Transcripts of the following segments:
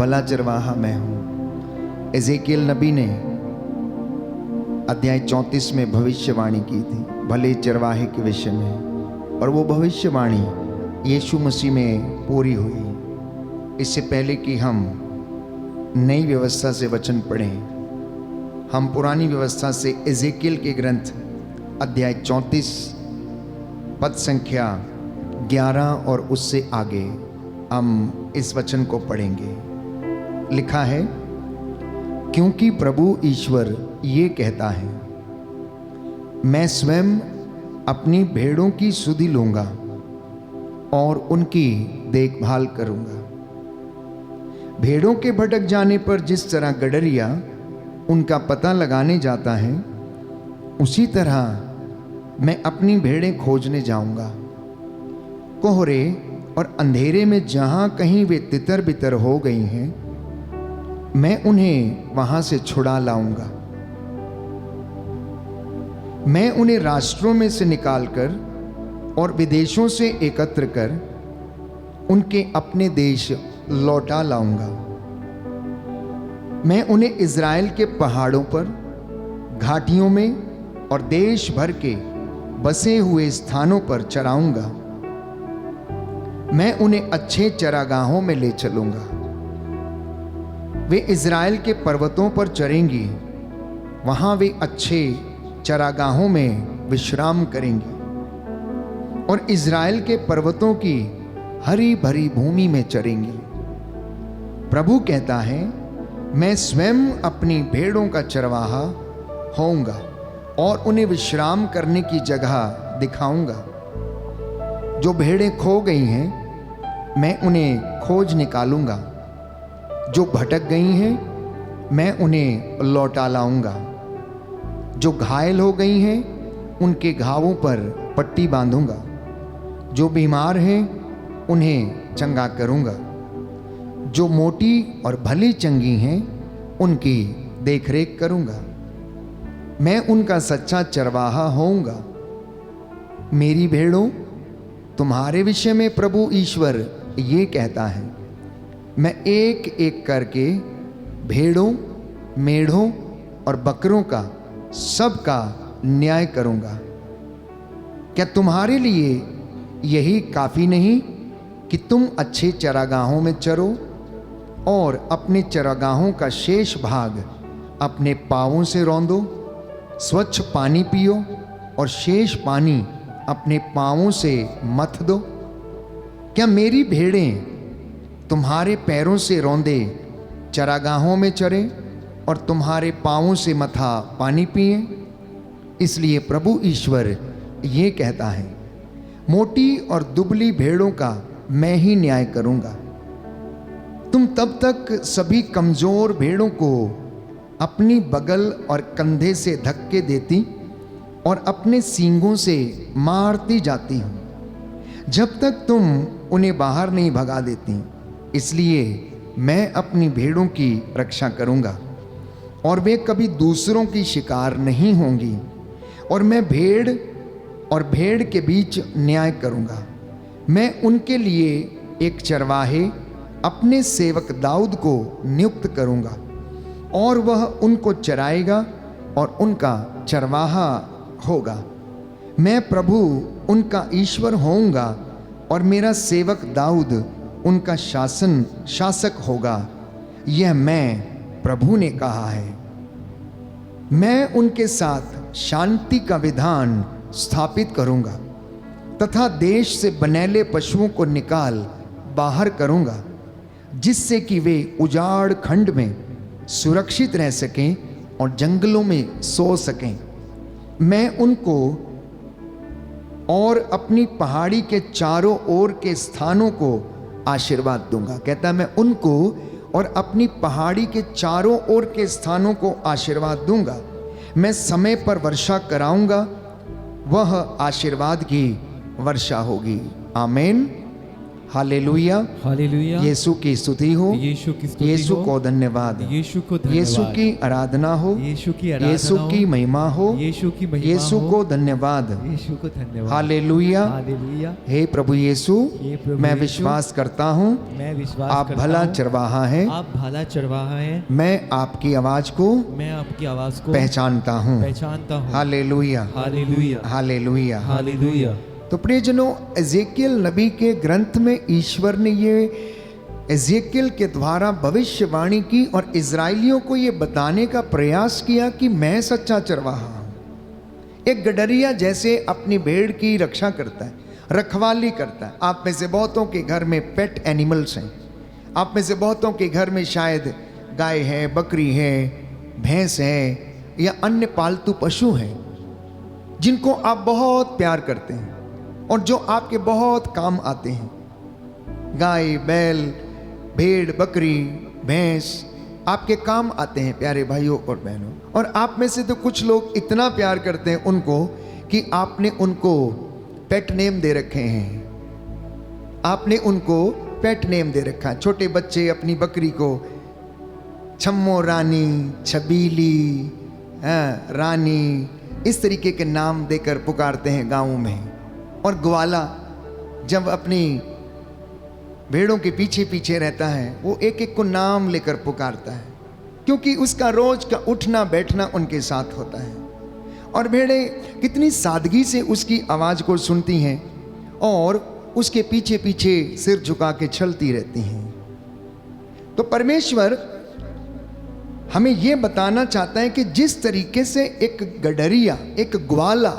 भला चरवाहा मैं हूँ। एजेकियल नबी ने अध्याय 34 में भविष्यवाणी की थी भले चरवाहे के विषय में, और वो भविष्यवाणी यीशु मसीह में पूरी हुई। इससे पहले कि हम नई व्यवस्था से वचन पढ़ें, हम पुरानी व्यवस्था से एजेकियल के ग्रंथ अध्याय 34 पद संख्या 11 और उससे आगे हम इस वचन को पढ़ेंगे। लिखा है, क्योंकि प्रभु ईश्वर ये कहता है, मैं स्वयं अपनी भेड़ों की सुधि लूंगा और उनकी देखभाल करूंगा। भेड़ों के भटक जाने पर जिस तरह गडरिया उनका पता लगाने जाता है, उसी तरह मैं अपनी भेड़ें खोजने जाऊंगा। कोहरे और अंधेरे में जहां कहीं वे तितर बितर हो गई हैं, मैं उन्हें वहां से छुड़ा लाऊंगा। मैं उन्हें राष्ट्रों में से निकालकर और विदेशों से एकत्र कर उनके अपने देश लौटा लाऊंगा। मैं उन्हें इज़राइल के पहाड़ों पर, घाटियों में और देश भर के बसे हुए स्थानों पर चराऊंगा। मैं उन्हें अच्छे चरागाहों में ले चलूंगा। वे इज़राइल के पर्वतों पर चरेंगी, वहां वे अच्छे चरागाहों में विश्राम करेंगी और इज़राइल के पर्वतों की हरी भरी भूमि में चरेंगी। प्रभु कहता है, मैं स्वयं अपनी भेड़ों का चरवाहा होऊंगा और उन्हें विश्राम करने की जगह दिखाऊंगा। जो भेड़ें खो गई हैं, मैं उन्हें खोज निकालूंगा। जो भटक गई हैं, मैं उन्हें लौटा लाऊंगा। जो घायल हो गई हैं, उनके घावों पर पट्टी बांधूंगा। जो बीमार हैं, उन्हें चंगा करूंगा। जो मोटी और भली चंगी हैं, उनकी देखरेख करूंगा। मैं उनका सच्चा चरवाहा होऊंगा। मेरी भेड़ों, तुम्हारे विषय में प्रभु ईश्वर ये कहता है, मैं एक एक करके भेड़ों, मेढ़ों और बकरों का सबका न्याय करूंगा। क्या तुम्हारे लिए यही काफी नहीं कि तुम अच्छे चरागाहों में चरो और अपने चरागाहों का शेष भाग अपने पांवों से रौंदो, स्वच्छ पानी पियो और शेष पानी अपने पांवों से मथ दो? क्या मेरी भेड़ें तुम्हारे पैरों से रौंदे चरागाहों में चरें और तुम्हारे पांवों से मथा पानी पिएं? इसलिए प्रभु ईश्वर ये कहता है, मोटी और दुबली भेड़ों का मैं ही न्याय करूंगा। तुम तब तक सभी कमजोर भेड़ों को अपनी बगल और कंधे से धक्के देती और अपने सींगों से मारती जाती हो, जब तक तुम उन्हें बाहर नहीं भगा देती। इसलिए मैं अपनी भेड़ों की रक्षा करूंगा और वे कभी दूसरों की शिकार नहीं होंगी, और मैं भेड़ और भेड़ के बीच न्याय करूंगा। मैं उनके लिए एक चरवाहे अपने सेवक दाऊद को नियुक्त करूंगा और वह उनको चराएगा और उनका चरवाहा होगा। मैं प्रभु उनका ईश्वर होऊंगा और मेरा सेवक दाऊद उनका शासक होगा। यह मैं प्रभु ने कहा है। मैं उनके साथ शांति का विधान स्थापित करूंगा तथा देश से बनेले पशुओं को निकाल बाहर करूंगा, जिससे कि वे उजाड़ खंड में सुरक्षित रह सकें और जंगलों में सो सकें। मैं उनको और अपनी पहाड़ी के चारों ओर के स्थानों को आशीर्वाद दूंगा। कहता है, मैं उनको और अपनी पहाड़ी के चारों ओर के स्थानों को आशीर्वाद दूंगा। मैं समय पर वर्षा कराऊंगा, वह आशीर्वाद की वर्षा होगी। आमीन, हालेलुया, हालेलुया। यीशु की स्तुति हो, यीशु की स्तुति यीशु हो, को धन्यवाद, यीशु को धन्यवाद, यीशु की आराधना हो, यीशु की आराधना यीशु हो, की महिमा हो, यीशु की महिमा यीशु हो, को धन्यवाद। यीशु को धन्यवाद। हालेलुया। हालेलुया। हे प्रभु यीशु, हे प्रभु मैं यीशु, विश्वास करता हूँ मैं विश्वास आप करता भला हूँ, चरवाहा हैं। आप भला चरवाहा हैं। मैं आपकी आवाज को मैं आपकी आवाज को पहचानता हूँ। पहचानता हूँ। Hallelujah, hallelujah. हालेलुया। हालेलुया। तो प्रियजनों, एजेकियल नबी के ग्रंथ में ईश्वर ने ये एजेकियल के द्वारा भविष्यवाणी की और इजराइलियों को ये बताने का प्रयास किया कि मैं सच्चा चरवाहा हूं। एक गडरिया जैसे अपनी भेड़ की रक्षा करता है, रखवाली करता है। आप में से बहुतों के घर में पेट एनिमल्स हैं। आप में से बहुतों के घर में शायद गाय है, बकरी है, भैंस है या अन्य पालतू पशु हैं जिनको आप बहुत प्यार करते हैं और जो आपके बहुत काम आते हैं। गाय, बैल, भेड़, बकरी, भैंस आपके काम आते हैं प्यारे भाइयों और बहनों। और आप में से तो कुछ लोग इतना प्यार करते हैं उनको कि आपने उनको पेट नेम दे रखे हैं। आपने उनको पेट नेम दे रखा है। छोटे बच्चे अपनी बकरी को छम्मो रानी, छबीली, रानी, इस तरीके के नाम देकर पुकारते हैं गाँव में। और ग्वाला जब अपनी भेड़ों के पीछे पीछे रहता है, वो एक एक को नाम लेकर पुकारता है, क्योंकि उसका रोज का उठना बैठना उनके साथ होता है। और भेड़ें कितनी सादगी से उसकी आवाज़ को सुनती हैं और उसके पीछे पीछे सिर झुका के चलती रहती हैं। तो परमेश्वर हमें यह बताना चाहता है कि जिस तरीके से एक गडरिया, एक ग्वाला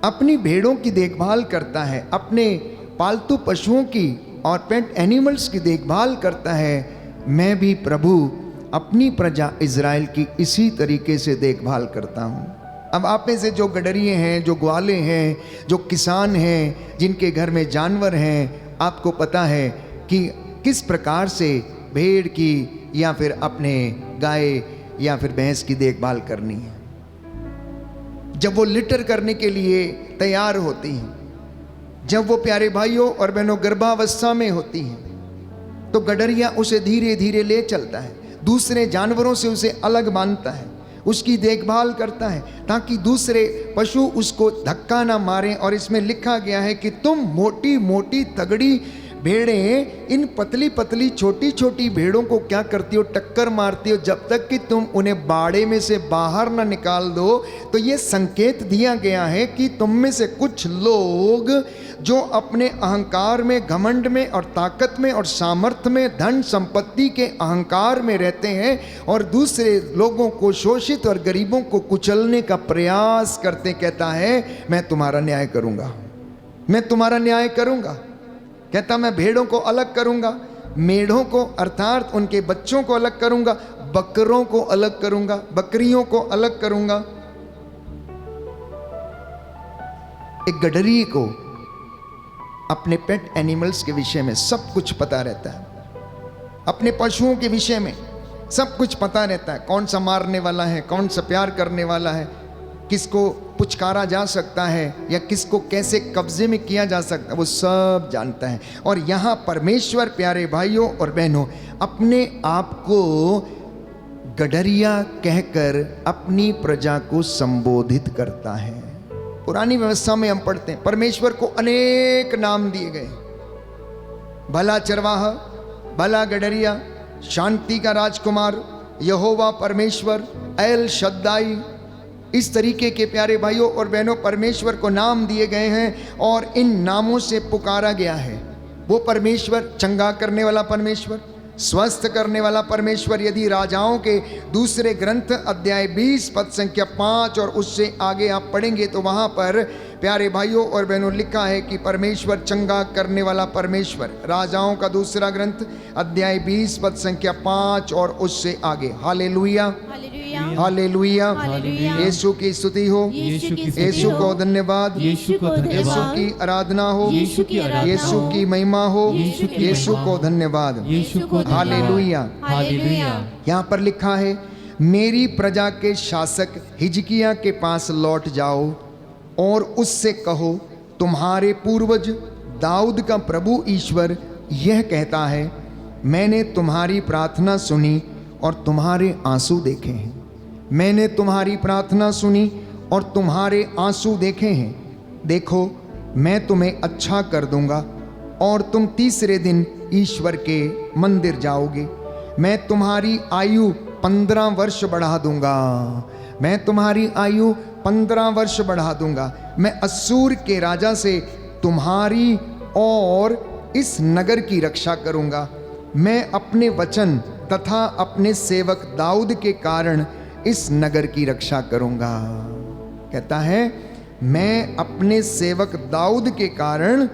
अपनी भेड़ों की देखभाल करता है, अपने पालतू पशुओं की और पेट एनिमल्स की देखभाल करता है, मैं भी प्रभु अपनी प्रजा इज़राइल की इसी तरीके से देखभाल करता हूँ। अब आप में से जो गडरिए हैं, जो ग्वाले हैं, जो किसान हैं, जिनके घर में जानवर हैं, आपको पता है कि किस प्रकार से भेड़ की या फिर अपने गाय या फिर भैंस की देखभाल करनी है। जब वो लिटर करने के लिए तैयार होती हैं, जब वो प्यारे भाइयों और बहनों गर्भावस्था में होती हैं, तो गडरिया उसे धीरे धीरे ले चलता है, दूसरे जानवरों से उसे अलग बांधता है, उसकी देखभाल करता है ताकि दूसरे पशु उसको धक्का ना मारें। और इसमें लिखा गया है कि तुम मोटी मोटी तगड़ी भेड़ें इन पतली पतली छोटी छोटी भेड़ों को क्या करती हो, टक्कर मारती हो, जब तक कि तुम उन्हें बाड़े में से बाहर ना निकाल दो। तो ये संकेत दिया गया है कि तुम में से कुछ लोग जो अपने अहंकार में, घमंड में और ताकत में और सामर्थ्य में, धन संपत्ति के अहंकार में रहते हैं और दूसरे लोगों को, शोषित और गरीबों को कुचलने का प्रयास करते, कहता है मैं तुम्हारा न्याय करूंगा, मैं तुम्हारा न्याय करूंगा। कहता मैं भेड़ों को अलग करूंगा, मेढ़ों को अर्थात उनके बच्चों को अलग करूंगा, बकरों को अलग करूंगा, बकरियों को अलग करूंगा। एक गडरी को अपने पेट एनिमल्स के विषय में सब कुछ पता रहता है, अपने पशुओं के विषय में सब कुछ पता रहता है, कौन सा मारने वाला है, कौन सा प्यार करने वाला है, किसको पुचकारा जा सकता है या किसको कैसे कब्जे में किया जा सकता है, वो सब जानता है। और यहाँ परमेश्वर प्यारे भाइयों और बहनों अपने आप को गडरिया कहकर अपनी प्रजा को संबोधित करता है। पुरानी व्यवस्था में हम पढ़ते हैं परमेश्वर को अनेक नाम दिए गए, भला चरवाहा, भला गडरिया, शांति का राजकुमार, यहोवा परमेश्वर, एल शद्दाई, इस तरीके के प्यारे भाइयों और बहनों परमेश्वर को नाम दिए गए हैं और इन नामों से पुकारा गया है। वो परमेश्वर चंगा करने वाला परमेश्वर, स्वस्थ करने वाला परमेश्वर। यदि राजाओं के दूसरे ग्रंथ अध्याय 20 पद संख्या 5 और उससे आगे आप पढ़ेंगे तो वहाँ पर प्यारे भाइयों और बहनों लिखा है कि परमेश्वर चंगा करने वाला परमेश्वर। राजाओं का दूसरा ग्रंथ अध्याय 20 पद संख्या 5 और उससे आगे। हालेलुया, हालेलुया, यीशु की स्तुति हो, यीशु को धन्यवाद, यीशु की आराधना हो, यीशु की महिमा हो, यीशु को धन्यवाद, हालेलुया। यहाँ पर लिखा है मेरी प्रजा के शासक हिजकिय्याह के पास लौट जाओ और उससे कहो तुम्हारे पूर्वज दाऊद का प्रभु ईश्वर यह कहता है, मैंने तुम्हारी प्रार्थना सुनी और तुम्हारे आंसू देखे हैं। मैंने तुम्हारी प्रार्थना सुनी और तुम्हारे आंसू देखे हैं। देखो, मैं तुम्हें अच्छा कर दूंगा और तुम तीसरे दिन ईश्वर के मंदिर जाओगे। मैं तुम्हारी आयु 15 वर्ष बढ़ा दूंगा। मैं तुम्हारी आयु 15 वर्ष बढ़ा दूंगा। मैं अश्शूर के राजा से तुम्हारी और इस नगर की रक्षा करूंगा। मैं अपने वचन तथा अपने सेवक दाऊद के कारण इस नगर की रक्षा करूंगा। कहता है, मैं अपने सेवक दाऊद के कारण,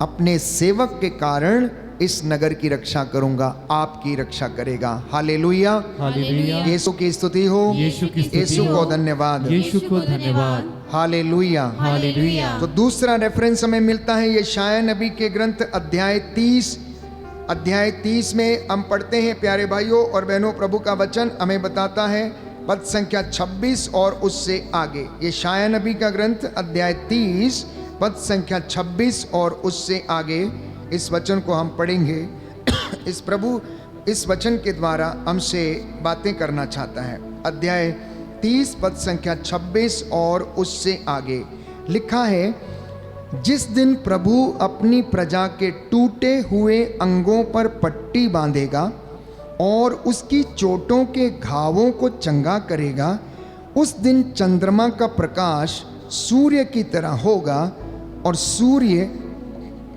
अपने सेवक के कारण इस नगर की रक्षा करूंगा। आपकी रक्षा करेगा। Hallelujah, hallelujah. यीशु की स्तुति हो। यीशु की स्तुति यीशु हो। को धन्यवाद। यीशु को धन्यवाद। हालेलुया। हालेलुया। तो दूसरा रेफरेंस हमें मिलता है यशायाह नबी के ग्रंथ अध्याय 30 में हम पढ़ते हैं। प्यारे भाइयों और बहनों, प्रभु का वचन हमें बताता है पद संख्या 26 और उससे आगे। यशायाह नबी का ग्रंथ अध्याय 30 पद संख्या 26 और उससे आगे इस वचन को हम पढ़ेंगे। इस प्रभु इस वचन के द्वारा हमसे बातें करना चाहता है। अध्याय 30 पद संख्या 26 और उससे आगे लिखा है, जिस दिन प्रभु अपनी प्रजा के टूटे हुए अंगों पर पट्टी बांधेगा और उसकी चोटों के घावों को चंगा करेगा, उस दिन चंद्रमा का प्रकाश सूर्य की तरह होगा और सूर्य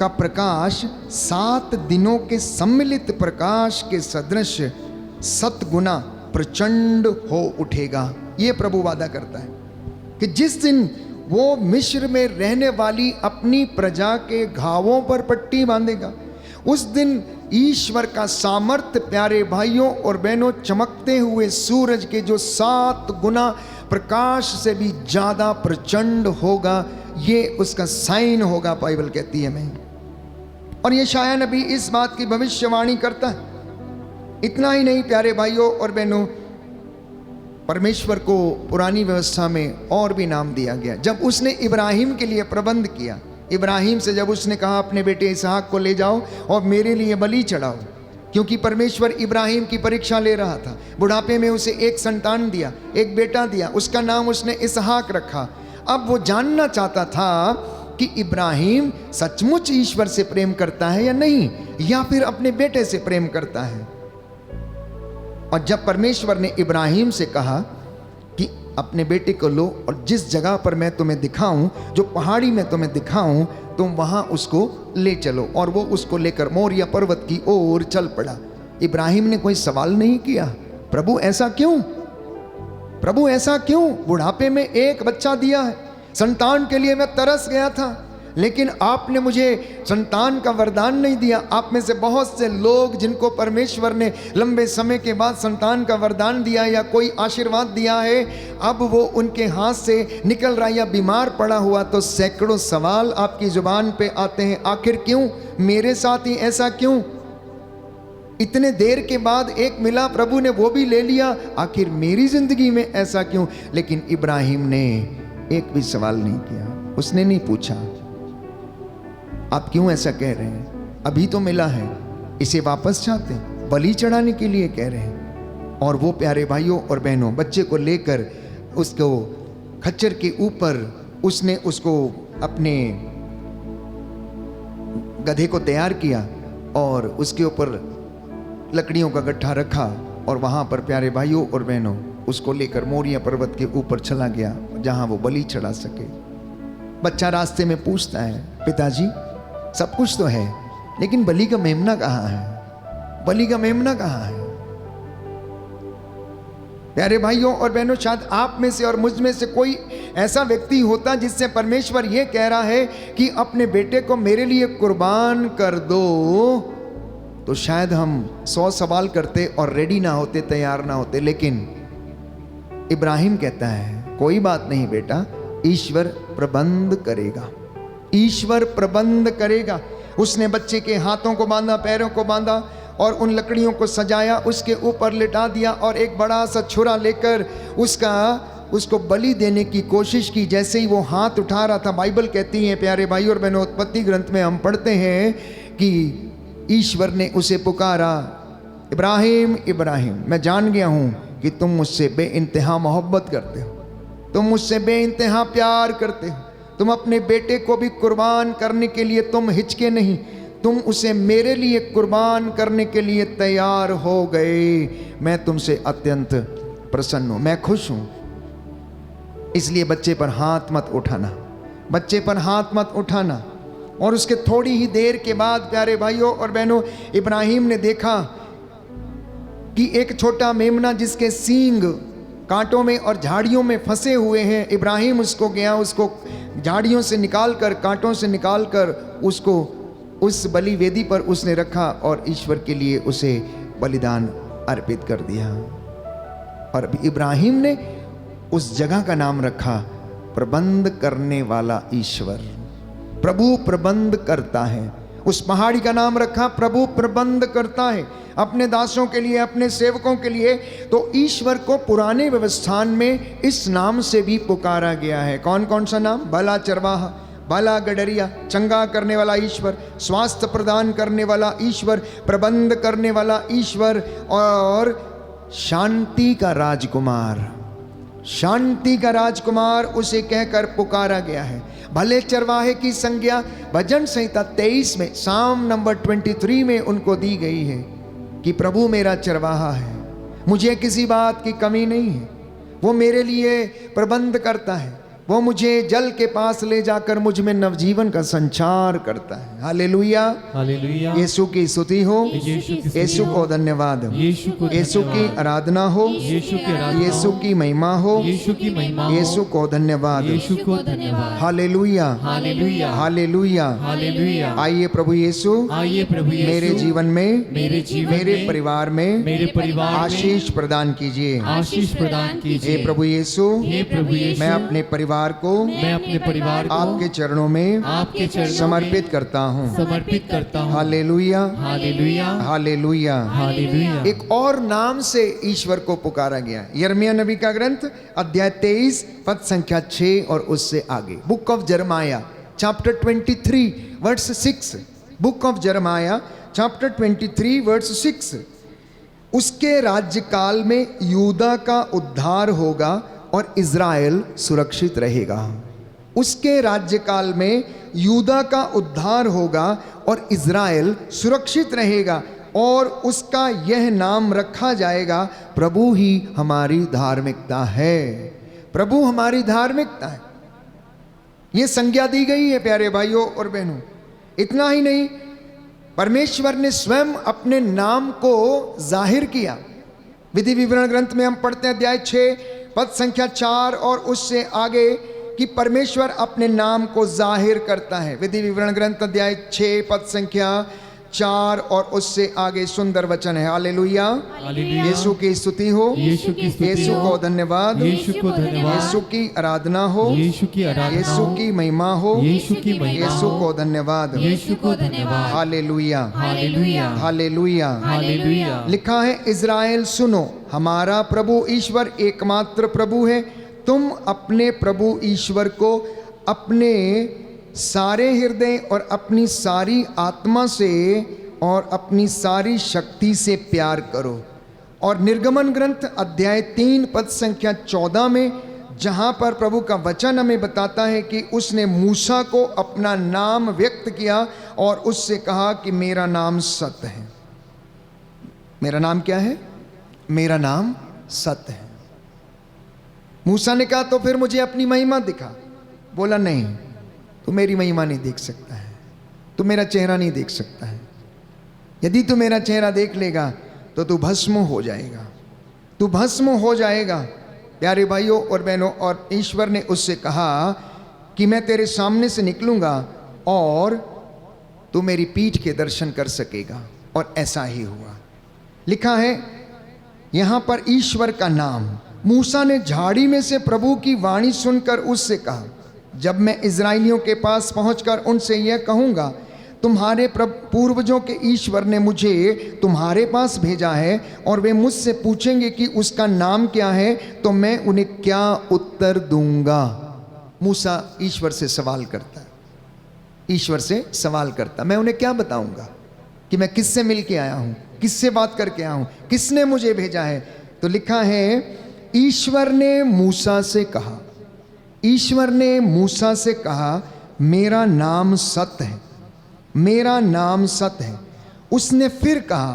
का प्रकाश 7 दिनों के सम्मिलित प्रकाश के सदृश 7 गुना प्रचंड हो उठेगा। ये प्रभु वादा करता है कि जिस दिन वो मिस्र में रहने वाली अपनी प्रजा के घावों पर पट्टी बांधेगा, उस दिन ईश्वर का सामर्थ्य, प्यारे भाइयों और बहनों, चमकते हुए सूरज के जो 7 गुना प्रकाश से भी ज्यादा प्रचंड होगा। ये उसका साइन होगा, बाइबल कहती है। मैं और यशायाह नबी इस बात की भविष्यवाणी करता है। इतना ही नहीं प्यारे भाइयों और बहनों, परमेश्वर को पुरानी व्यवस्था में और भी नाम दिया गया। जब उसने इब्राहिम के लिए प्रबंध किया, इब्राहिम से जब उसने कहा अपने बेटे इसहाक को ले जाओ और मेरे लिए बलि चढ़ाओ, क्योंकि परमेश्वर इब्राहिम की परीक्षा ले रहा था। बुढ़ापे में उसे एक संतान दिया, एक बेटा दिया, उसका नाम उसने इसहाक रखा। अब वो जानना चाहता था कि इब्राहिम सचमुच ईश्वर से प्रेम करता है या नहीं, या फिर अपने बेटे से प्रेम करता है। और जब परमेश्वर ने इब्राहिम से कहा कि अपने बेटे को लो और जिस जगह पर मैं तुम्हें दिखाऊं, जो पहाड़ी में तुम्हें दिखाऊं, तुम वहां उसको ले चलो, और वो उसको लेकर मोरिया पर्वत की ओर चल पड़ा। इब्राहिम ने कोई सवाल नहीं किया, प्रभु ऐसा क्यों, प्रभु ऐसा क्यों? बुढ़ापे में एक बच्चा दिया है, संतान के लिए मैं तरस गया था, लेकिन आपने मुझे संतान का वरदान नहीं दिया। आप में से बहुत से लोग जिनको परमेश्वर ने लंबे समय के बाद संतान का वरदान दिया या कोई आशीर्वाद दिया है, अब वो उनके हाथ से निकल रहा या बीमार पड़ा हुआ, तो सैकड़ों सवाल आपकी जुबान पे आते हैं। आखिर क्यों मेरे साथ ही ऐसा क्यों? इतने देर के बाद एक मिला, प्रभु ने वो भी ले लिया, आखिर मेरी जिंदगी में ऐसा क्यों? लेकिन इब्राहिम ने एक भी सवाल नहीं किया, उसने नहीं पूछा आप क्यों ऐसा कह रहे हैं, अभी तो मिला है, इसे वापस चाहते हैं, बलि चढ़ाने के लिए कह रहे हैं। और वो प्यारे भाइयों और बहनों, बच्चे को लेकर उसको खच्चर के ऊपर उसने उसको अपने गधे को तैयार किया और उसके ऊपर लकड़ियों का गट्ठा रखा, और वहां पर प्यारे भाइयों और बहनों उसको लेकर मोरिया पर्वत के ऊपर चला गया, जहां वो बलि चढ़ा सके। बच्चा रास्ते में पूछता है, पिताजी सब कुछ तो है, लेकिन बलि का मेमना कहाँ है, बलि का मेमना कहाँ है? प्यारे भाइयों और बहनों, शायद आप में से और मुझ में से कोई ऐसा व्यक्ति होता जिससे परमेश्वर ये कह रहा है कि अपने बेटे को मेरे लिए कुर्बान कर दो, तो शायद हम 100 सवाल करते और रेडी ना होते, तैयार ना होते। लेकिन इब्राहिम कहता है, कोई बात नहीं बेटा, ईश्वर प्रबंध करेगा, ईश्वर प्रबंध करेगा। उसने बच्चे के हाथों को बांधा, पैरों को बांधा और उन लकड़ियों को सजाया, उसके ऊपर लिटा दिया और एक बड़ा सा छुरा लेकर उसका उसको बलि देने की कोशिश की। जैसे ही वो हाथ उठा रहा था, बाइबल कहती है प्यारे भाई और बहनों, उत्पत्ति ग्रंथ में हम पढ़ते हैं कि ईश्वर ने उसे पुकारा, इब्राहिम इब्राहिम, मैं जान गया हूँ कि तुम मुझसे बेइंतहा मोहब्बत करते हो, तुम मुझसे बेइंतहा प्यार करते हो, तुम अपने बेटे को भी कुर्बान करने के लिए तुम हिचके नहीं, तुम उसे मेरे लिए कुर्बान करने के लिए तैयार हो गए। मैं तुमसे अत्यंत प्रसन्न हूँ, मैं खुश हूँ। इसलिए बच्चे पर हाथ मत उठाना, बच्चे पर हाथ मत उठाना। और उसके थोड़ी ही देर के बाद प्यारे भाइयों और बहनों, इब्राहिम ने देखा कि एक छोटा मेमना जिसके सींग कांटों में और झाड़ियों में फंसे हुए हैं, इब्राहिम उसको गया, उसको झाड़ियों से निकालकर, कांटों से निकालकर उसको उस बलि वेदी पर उसने रखा और ईश्वर के लिए उसे बलिदान अर्पित कर दिया। और इब्राहिम ने उस जगह का नाम रखा प्रबंध करने वाला ईश्वर। प्रभु प्रबंध करता है। उस पहाड़ी का नाम रखा प्रभु प्रबंध करता है अपने दासों के लिए, अपने सेवकों के लिए। तो ईश्वर को पुराने व्यवस्थान में इस नाम से भी पुकारा गया है। कौन कौन सा नाम? भला चरवाहा, भला गडरिया, चंगा करने वाला ईश्वर, स्वास्थ्य प्रदान करने वाला ईश्वर, प्रबंध करने वाला ईश्वर और शांति का राजकुमार। शांति का राजकुमार उसे कहकर पुकारा गया है। भले चरवाहे की संज्ञा भजन संहिता 23 में साम नंबर 23 में उनको दी गई है कि प्रभु मेरा चरवाहा है, मुझे किसी बात की कमी नहीं है, वो मेरे लिए प्रबंध करता है, वो मुझे जल के पास ले जाकर मुझ में नवजीवन का संचार करता है। Hallelujah, hallelujah. यीशु की स्तुति हो, यीशु की स्तुति यीशु हो, को धन्यवाद हो, यीशु को यीशु की धन्यवाद, आराधना हो, यीशु की आराधना यीशु की महिमा हो, यीशु की महिमा हो, यीशु को धन्यवाद हो। यीशु को धन्यवाद। Hallelujah, hallelujah, hallelujah. हालेलुया। आइए प्रभु यीशु आइए प्रभु यीशु मेरे जीवन में, मेरे जीवन मेरे में, परिवार में मेरे परिवार में आशीष प्रदान कीजिए। आशीष प्रदान कीजिए। हे प्रभु यीशु, हे प्रभु यीशु, मैं अपने परिवार को मैं अपने परिवार को आपके चरणों में आपके चरणों समर्पित में करता हूँ। समर्पित करता हूँ। Hallelujah, hallelujah, hallelujah. हालेलुया। एक और नाम से ईश्वर को पुकारा गया। यिर्मयाह नबी का ग्रंथ अध्याय 23 पद संख्या 6 और उससे आगे। Book of Jeremiah chapter 23 verse 6। Book of Jeremiah chapter 23 verse 6। उसके राज्यकाल में यूदा का उद्धार होगा और इज़राइल सुरक्षित रहेगा। उसके राज्यकाल में यूदा का उद्धार होगा और इज़राइल सुरक्षित रहेगा और उसका यह नाम रखा जाएगा, प्रभु ही हमारी धार्मिकता है। प्रभु हमारी धार्मिकता है, ये संज्ञा दी गई है प्यारे भाइयों और बहनों। इतना ही नहीं, परमेश्वर ने स्वयं अपने नाम को जाहिर किया। विधि विवरण ग्रंथ में हम पढ़ते हैं अध्याय 6 पद संख्या 4 और उससे आगे कि परमेश्वर अपने नाम को जाहिर करता है। विधि विवरण ग्रंथ अध्याय 6 पद संख्या 4 और उससे आगे सुंदर वचन है। Hallelujah, hallelujah. यीशु की स्तुति हो, यीशु की स्तुति यीशु हो, को धन्यवाद, यीशु को धन्यवाद, यीशु की आराधना हो, यीशु की आराधना यीशु हो, की महिमा हो, यीशु की महिमा यीशु हो, को धन्यवाद। यीशु को धन्यवाद। Hallelujah, hallelujah, hallelujah. हालेलुया। लिखा है, इज़राइल सुनो, हमारा प्रभु ईश्वर एकमात्र प्रभु है। तुम अपने प्रभु ईश्वर को अपने सारे हृदय और अपनी सारी आत्मा से और अपनी सारी शक्ति से प्यार करो। और निर्गमन ग्रंथ अध्याय 3 पद संख्या 14 में, जहाँ पर प्रभु का वचन हमें बताता है कि उसने मूसा को अपना नाम व्यक्त किया और उससे कहा कि मेरा नाम सत्य है। मेरा नाम क्या है? मेरा नाम सत्य है। मूसा ने कहा तो फिर मुझे अपनी महिमा दिखा। बोला नहीं, तू मेरी महिमा नहीं देख सकता है, तू मेरा चेहरा नहीं देख सकता है। यदि तू मेरा चेहरा देख लेगा तो तू भस्म हो जाएगा, तू भस्म हो जाएगा। प्यारे भाइयों और बहनों, और ईश्वर ने उससे कहा कि मैं तेरे सामने से निकलूंगा और तू मेरी पीठ के दर्शन कर सकेगा। और ऐसा ही हुआ। लिखा है यहाँ पर ईश्वर का नाम। मूसा ने झाड़ी में से प्रभु की वाणी सुनकर उससे कहा, जब मैं इज़राइलियों के पास पहुंचकर उनसे यह कहूँगा, तुम्हारे पूर्वजों के ईश्वर ने मुझे तुम्हारे पास भेजा है और वे मुझसे पूछेंगे कि उसका नाम क्या है, तो मैं उन्हें क्या उत्तर दूंगा। मूसा ईश्वर से सवाल करता है, ईश्वर से सवाल करता, मैं उन्हें क्या बताऊंगा कि मैं किससे मिल के आया हूं, किससे बात करके आया हूं, किसने मुझे भेजा है। तो लिखा है, ईश्वर ने मूसा से कहा, ईश्वर ने मूसा से कहा, मेरा नाम सत्य है, मेरा नाम सत्य है। उसने फिर कहा,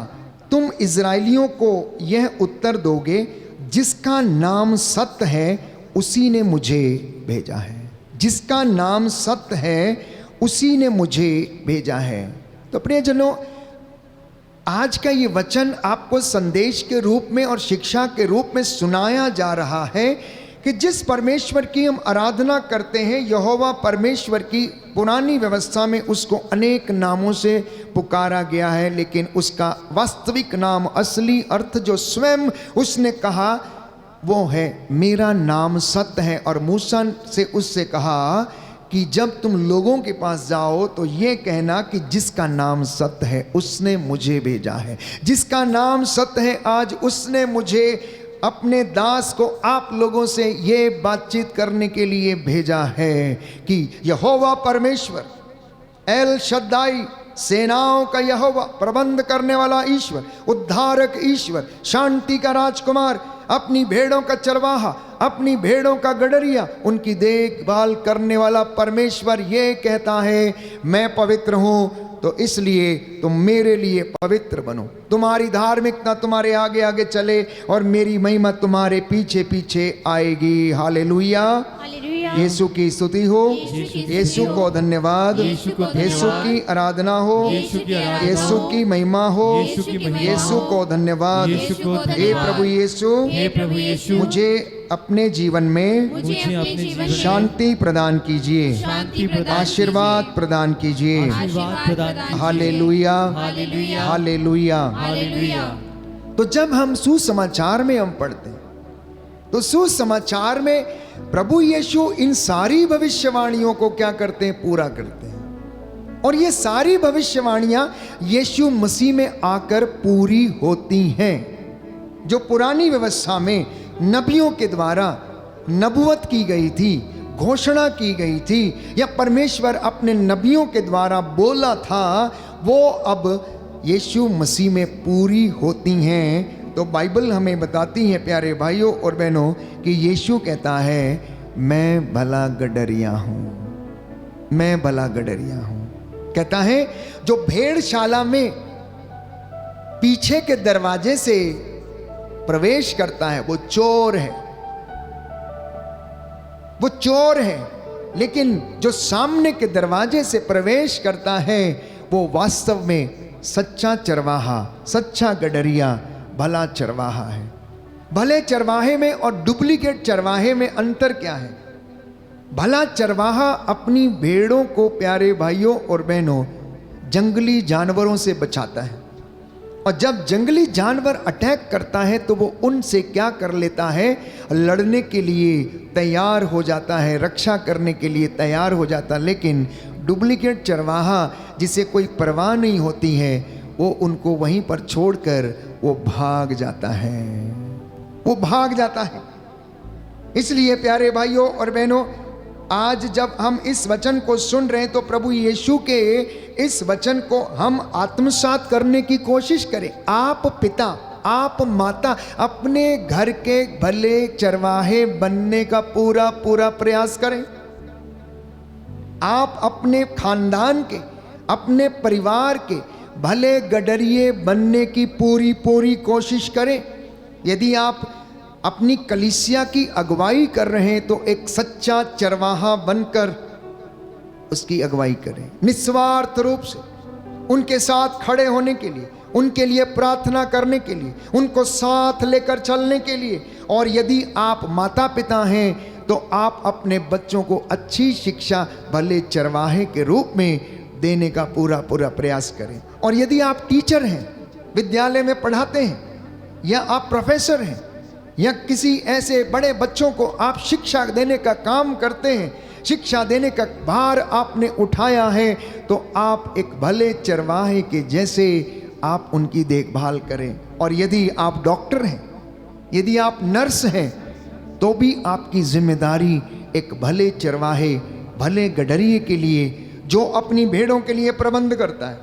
तुम इज़राइलियों को यह उत्तर दोगे, जिसका नाम सत्य है उसी ने मुझे भेजा है, जिसका नाम सत्य है उसी ने मुझे भेजा है। तो प्रियजनों, आज का ये वचन आपको संदेश के रूप में और शिक्षा के रूप में सुनाया जा रहा है कि जिस परमेश्वर की हम आराधना करते हैं, यहोवा परमेश्वर की, पुरानी व्यवस्था में उसको अनेक नामों से पुकारा गया है, लेकिन उसका वास्तविक नाम, असली अर्थ जो स्वयं उसने कहा वो है, मेरा नाम सत्य है। और मूसा से उससे कहा कि जब तुम लोगों के पास जाओ तो ये कहना कि जिसका नाम सत्य है उसने मुझे भेजा है, जिसका नाम सत्य है आज उसने मुझे अपने दास को आप लोगों से ये बातचीत करने के लिए भेजा है कि यहोवा परमेश्वर, एल शद्दाई, सेनाओं का यहोवा, प्रबंध करने वाला ईश्वर, उद्धारक ईश्वर, शांति का राजकुमार, अपनी भेड़ों का चरवाहा, अपनी भेड़ों का गडरिया, उनकी देखभाल करने वाला परमेश्वर ये कहता है, मैं पवित्र हूं, तो इसलिए तुम मेरे लिए पवित्र बनो। तुम्हारी धार्मिकता तुम्हारे आगे आगे चले और मेरी महिमा तुम्हारे पीछे पीछे आएगी। हालेलुया, यीशु की स्तुति हो, यीशु को धन्यवाद, यीशु की आराधना हो, यीशु की महिमा हो, यीशु को धन्यवाद। हे प्रभु यीशु, मुझे अपने जीवन में शांति प्रदान कीजिए, आशीर्वाद प्रदान कीजिए। Hallelujah, hallelujah. तो जब हम सुसमाचार में हम पढ़ते हैं तो सुसमाचार में प्रभु यीशु इन सारी भविष्यवाणियों को क्या करते हैं, पूरा करते हैं। और ये सारी भविष्यवाणियां यीशु मसीह में आकर पूरी होती हैं। जो पुरानी व्यवस्था में नबियों के द्वारा नबुवत की गई थी, घोषणा की गई थी, या परमेश्वर अपने नबियों के द्वारा बोला था, वो अब यीशु मसीह में पूरी होती हैं। तो बाइबल हमें बताती है प्यारे भाइयों और बहनों कि यीशु कहता है, मैं भला गडरिया हूँ, मैं भला गडरिया हूँ। कहता है जो भेड़शाला में पीछे के दरवाजे से प्रवेश करता है वो चोर है, वो चोर है, लेकिन जो सामने के दरवाजे से प्रवेश करता है वो वास्तव में सच्चा चरवाहा, सच्चा गडरिया, भला चरवाहा है। भले चरवाहे में और डुप्लीकेट चरवाहे में अंतर क्या है? भला चरवाहा अपनी भेड़ों को, प्यारे भाइयों और बहनों, जंगली जानवरों से बचाता है, और जब जंगली जानवर अटैक करता है तो वो उनसे क्या कर लेता है, लड़ने के लिए तैयार हो जाता है, रक्षा करने के लिए तैयार हो जाता है। लेकिन डुप्लीकेट चरवाहा जिसे कोई परवाह नहीं होती है, वो उनको वहीं पर छोड़कर वो भाग जाता है, वो भाग जाता है। इसलिए प्यारे भाइयों और बहनों, आज जब हम इस वचन को सुन रहे हैं तो प्रभु यीशु के इस वचन को हम आत्मसात करने की कोशिश करें। आप पिता, आप माता अपने घर के भले चरवाहे बनने का पूरा पूरा प्रयास करें। आप अपने खानदान के, अपने परिवार के भले गडरिए बनने की पूरी पूरी कोशिश करें। यदि आप अपनी कलीसिया की अगुवाई कर रहे हैं तो एक सच्चा चरवाहा बनकर उसकी अगुवाई करें, निस्वार्थ रूप से उनके साथ खड़े होने के लिए, उनके लिए प्रार्थना करने के लिए, उनको साथ लेकर चलने के लिए। और यदि आप माता पिता हैं तो आप अपने बच्चों को अच्छी शिक्षा भले चरवाहे के रूप में देने का पूरा पूरा प्रयास करें। और यदि आप टीचर हैं, विद्यालय में पढ़ाते हैं, या आप प्रोफेसर हैं, या किसी ऐसे बड़े बच्चों को आप शिक्षा देने का काम करते हैं, शिक्षा देने का भार आपने उठाया है, तो आप एक भले चरवाहे के जैसे आप उनकी देखभाल करें। और यदि आप डॉक्टर हैं, यदि आप नर्स हैं, तो भी आपकी जिम्मेदारी एक भले चरवाहे, भले गडरिये के लिए, जो अपनी भेड़ों के लिए प्रबंध करता है,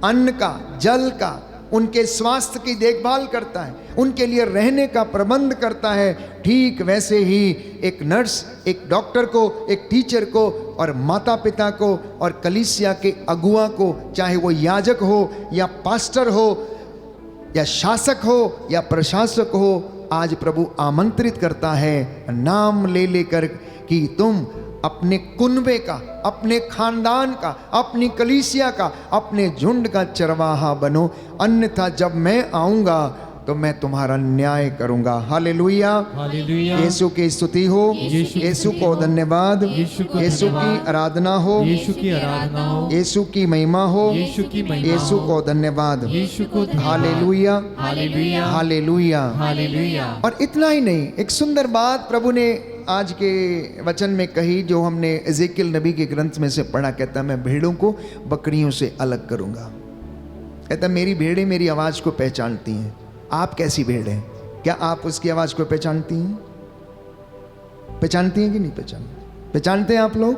अन्न का, जल का, उनके स्वास्थ्य की देखभाल करता है, उनके लिए रहने का प्रबंध करता है, ठीक वैसे ही एक नर्स, एक डॉक्टर को, एक टीचर को, और माता पिता को, और कलीसिया के अगुआ को, चाहे वो याजक हो या पास्टर हो या शासक हो या प्रशासक हो, आज प्रभु आमंत्रित करता है नाम ले लेकर कि तुम अपने कुनबे का, अपने खानदान का, अपनी कलीसिया का, अपने झुंड का चरवाहा बनो, अन्यथा जब मैं आऊंगा तो मैं तुम्हारा न्याय करूंगा। Hallelujah, hallelujah. यीशु की स्तुति हो, यीशु को धन्यवाद, यीशु की आराधना हो, यीशु की आराधना हो, यीशु की महिमा हो, यीशु की महिमा यीशु हो, को धन्यवाद। यीशु को धन्यवाद। Hallelujah, hallelujah, hallelujah. हालेलुया। और इतना ही नहीं, एक सुंदर बात प्रभु ने आज के वचन में कही, जो हमने एजेकियल नबी के ग्रंथ में से पढ़ा। कहता मैं भेड़ों को बकरियों से अलग करूंगा। कहता मेरी भेड़ें मेरी आवाज़ को पहचानती हैं। आप कैसी भेड़ हैं? क्या आप उसकी आवाज़ को पहचानती हैं? पहचानती हैं कि नहीं पहचानती? पहचानते हैं आप लोग?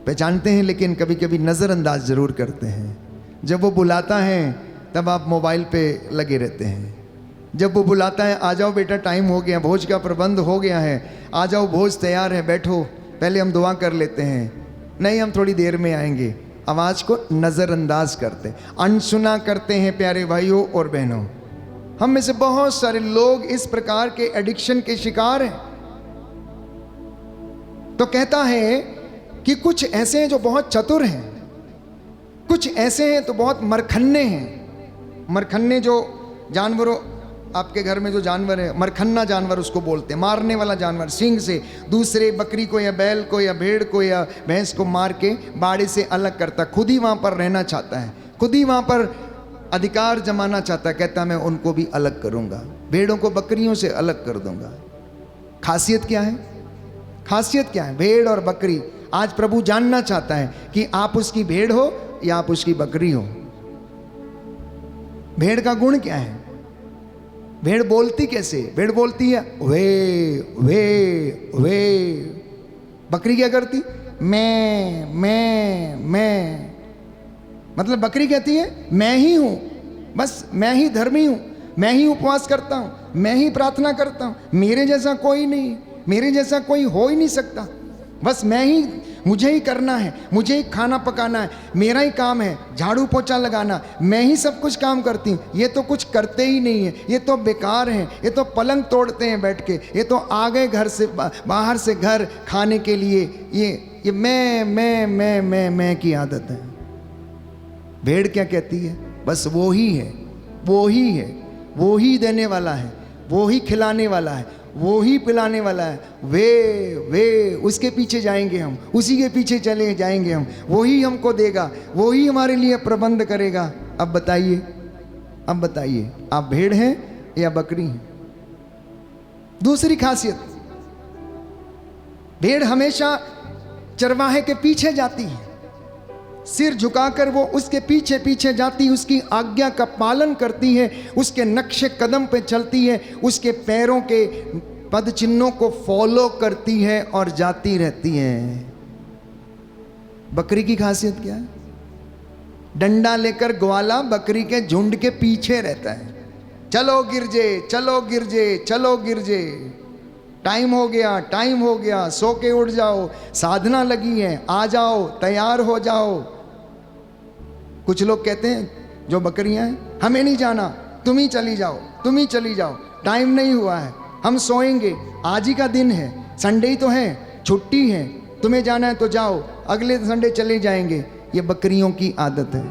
पहचानते हैं, लेकिन कभी कभी नज़रअंदाज ज़रूर करते हैं। जब वो बुलाता है तब आप मोबाइल पे लगे रहते हैं। जब वो बुलाता है, आ जाओ बेटा, टाइम हो गया, भोज का प्रबंध हो गया है, आ जाओ, भोज तैयार है, बैठो, पहले हम दुआ कर लेते हैं, नहीं हम थोड़ी देर में आएंगे, आवाज़ को नज़रअंदाज करते, अनसुना करते हैं। प्यारे भाइयों और बहनों, हम में से बहुत सारे लोग इस प्रकार के एडिक्शन के शिकार हैं। तो कहता है कि कुछ ऐसे हैं जो बहुत चतुर हैं, कुछ ऐसे हैं तो बहुत मरखन्ने हैं। मरखन्ने जो जानवरों, आपके घर में जो जानवर है, मरखन्ना जानवर उसको बोलते हैं, मारने वाला जानवर, सींग से दूसरे बकरी को या बैल को या भेड़ को या भैंस को मार के बाड़े से अलग करता, खुद ही वहाँ पर रहना चाहता है, खुद ही वहाँ पर अधिकार जमाना चाहता है। कहता मैं उनको भी अलग करूँगा, भेड़ों को बकरियों से अलग कर दूंगा। खासियत क्या है? खासियत क्या है? भेड़ और बकरी। आज प्रभु जानना चाहता है कि आप उसकी भेड़ हो या आप उसकी बकरी हो। भेड़ का गुण क्या है? भेड़ बोलती कैसे? भेड़ बोलती है वे वे वे। बकरी क्या करती? मैं। मतलब बकरी कहती है मैं ही हूं, बस मैं ही धर्मी हूं, मैं ही उपवास करता हूं, मैं ही प्रार्थना करता हूं, मेरे जैसा कोई नहीं, मेरे जैसा कोई हो ही नहीं सकता, बस मैं ही, मुझे ही करना है, मुझे ही खाना पकाना है, मेरा ही काम है, झाड़ू पोछा लगाना, मैं ही सब कुछ काम करती हूँ। ये तो कुछ करते ही नहीं है, ये तो बेकार हैं, ये तो पलंग तोड़ते हैं बैठ के, ये तो आ गए घर से बाहर से घर खाने के लिए। ये मैं की आदत है। भेड़ क्या कहती है? बस वो ही है, वो ही है, वो ही देने वाला है, वो ही खिलाने वाला है, वो ही पिलाने वाला है, वे उसके पीछे जाएंगे हम, उसी के पीछे चले जाएंगे हम, वो ही हमको देगा, वो ही हमारे लिए प्रबंध करेगा। अब बताइए, अब बताइए, आप भेड़ हैं या बकरी हैं? दूसरी खासियत, भेड़ हमेशा चरवाहे के पीछे जाती है, सिर झुकाकर वो उसके पीछे पीछे जाती, उसकी आज्ञा का पालन करती है, उसके नक्शे कदम पे चलती है, उसके पैरों के पद चिन्हों को फॉलो करती है और जाती रहती है। बकरी की खासियत क्या है? डंडा लेकर ग्वाला बकरी के झुंड के पीछे रहता है। चलो गिरजे, चलो गिरजे, चलो गिरजे, टाइम हो गया, टाइम हो गया, सो के उठ जाओ, साधना लगी है, आ जाओ, तैयार हो जाओ। कुछ लोग कहते हैं जो बकरियां हैं, हमें नहीं जाना, तुम ही चली जाओ, तुम ही चली जाओ, टाइम नहीं हुआ है, हम सोएंगे, आज ही का दिन है, संडे ही तो है, छुट्टी है, तुम्हें जाना है तो जाओ, अगले संडे चले जाएंगे। ये बकरियों की आदत है।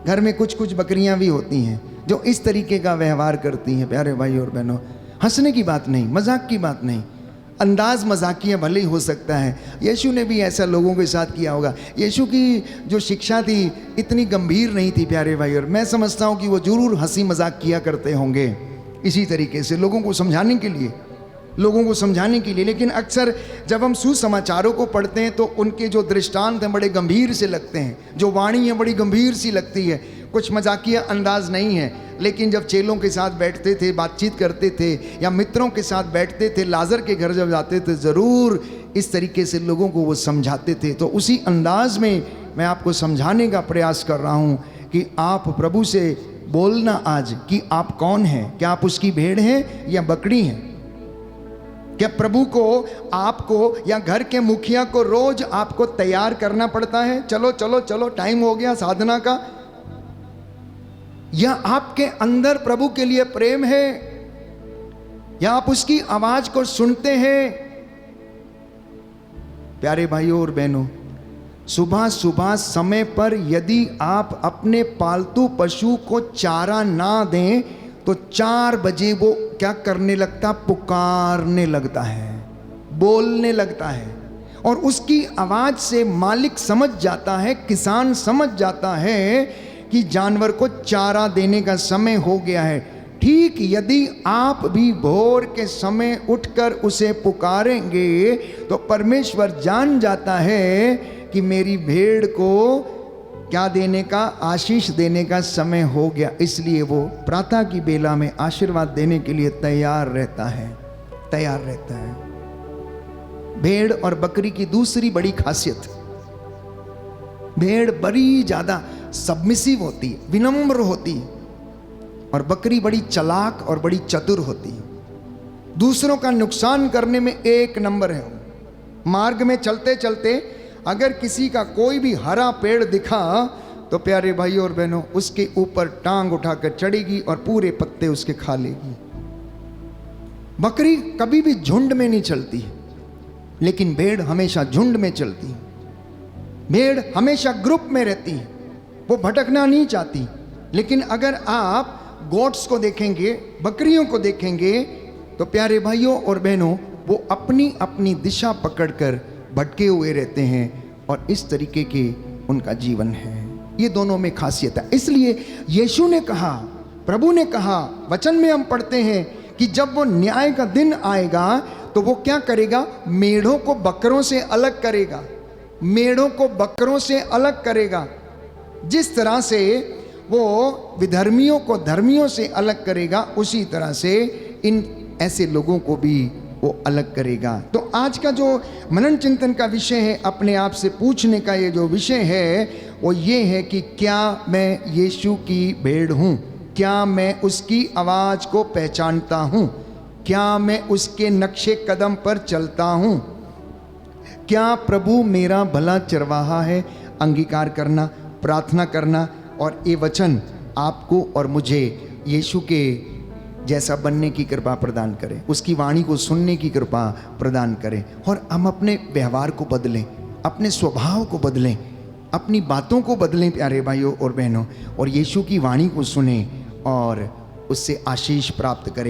घर में कुछ कुछ बकरियां भी होती हैं जो इस तरीके का व्यवहार करती हैं। प्यारे भाई और बहनों, हंसने की बात नहीं, मजाक की बात नहीं, अंदाज मजाकिया भले ही हो सकता है। यीशु ने भी ऐसा लोगों के साथ किया होगा। यीशु की जो शिक्षा थी इतनी गंभीर नहीं थी प्यारे भाई, और मैं समझता हूँ कि वो जरूर हंसी मजाक किया करते होंगे इसी तरीके से लोगों को समझाने के लिए। लोगों को समझाने के लिए। लेकिन अक्सर जब हम सुसमाचारों को पढ़ते हैं तो उनके जो दृष्टांत हैं बड़े गंभीर से लगते हैं, जो वाणी है बड़ी गंभीर सी लगती है, कुछ मजाकिया अंदाज नहीं है। लेकिन जब चेलों के साथ बैठते थे, बातचीत करते थे, या मित्रों के साथ बैठते थे, लाजर के घर जब जाते थे, ज़रूर इस तरीके से लोगों को वो समझाते थे। तो उसी अंदाज में मैं आपको समझाने का प्रयास कर रहा हूँ कि आप प्रभु से बोलना आज कि आप कौन हैं। क्या आप उसकी भेड़ हैं या बकरी हैं? क्या प्रभु को, आपको या घर के मुखिया को रोज आपको तैयार करना पड़ता है, चलो चलो चलो टाइम हो गया साधना का? या आपके अंदर प्रभु के लिए प्रेम है, या आप उसकी आवाज को सुनते हैं? प्यारे भाइयों और बहनों, सुबह सुबह समय पर यदि आप अपने पालतू पशु को चारा ना दें तो 4 बजे वो क्या करने लगता? पुकारने लगता है, बोलने लगता है। और उसकी आवाज से मालिक समझ जाता है, किसान समझ जाता है कि जानवर को चारा देने का समय हो गया है। ठीक यदि आप भी भोर के समय उठकर उसे पुकारेंगे तो परमेश्वर जान जाता है कि मेरी भेड़ को क्या देने का? आशीष देने का समय हो गया। इसलिए वो प्रातः की बेला में आशीर्वाद देने के लिए तैयार रहता है, तैयार रहता है। भेड़ और बकरी की दूसरी बड़ी खासियत, भेड़ बड़ी ज्यादा सबमिसिव होती है, विनम्र होती है, और बकरी बड़ी चालाक और बड़ी चतुर होती है। दूसरों का नुकसान करने में 1 नंबर है। मार्ग में चलते चलते अगर किसी का कोई भी हरा पेड़ दिखा तो प्यारे भाइयों और बहनों उसके ऊपर टांग उठाकर चढ़ेगी और पूरे पत्ते उसके खा लेगी। बकरी कभी भी झुंड में नहीं चलती, लेकिन भेड़ हमेशा झुंड में चलती है। भेड़ हमेशा ग्रुप में रहती है, वो भटकना नहीं चाहती। लेकिन अगर आप गोट्स को देखेंगे, बकरियों को देखेंगे, तो प्यारे भाइयों और बहनों वो अपनी अपनी दिशा पकड़कर भटके हुए रहते हैं, और इस तरीके के उनका जीवन है। ये दोनों में खासियत है। इसलिए यीशु ने कहा, प्रभु ने कहा, वचन में हम पढ़ते हैं कि जब वो न्याय का दिन आएगा तो वो क्या करेगा? मेढ़ों को बकरों से अलग करेगा, मेढ़ों को बकरों से अलग करेगा। जिस तरह से वो विधर्मियों को धर्मियों से अलग करेगा, उसी तरह से इन ऐसे लोगों को भी वो अलग करेगा। तो आज का जो मनन चिंतन का विषय है, अपने आप से पूछने का ये जो विषय है वो ये है कि क्या मैं यीशु की भेड़ हूँ? क्या मैं उसकी आवाज़ को पहचानता हूँ? क्या मैं उसके नक्शे कदम पर चलता हूँ? क्या प्रभु मेरा भला चरवाहा है? अंगीकार करना, प्रार्थना करना, और ये वचन आपको और मुझे यीशु के जैसा बनने की कृपा प्रदान करें, उसकी वाणी को सुनने की कृपा प्रदान करें, और हम अपने व्यवहार को बदलें, अपने स्वभाव को बदलें, अपनी बातों को बदलें प्यारे भाइयों और बहनों, और यीशु की वाणी को सुनें और उससे आशीष प्राप्त करें।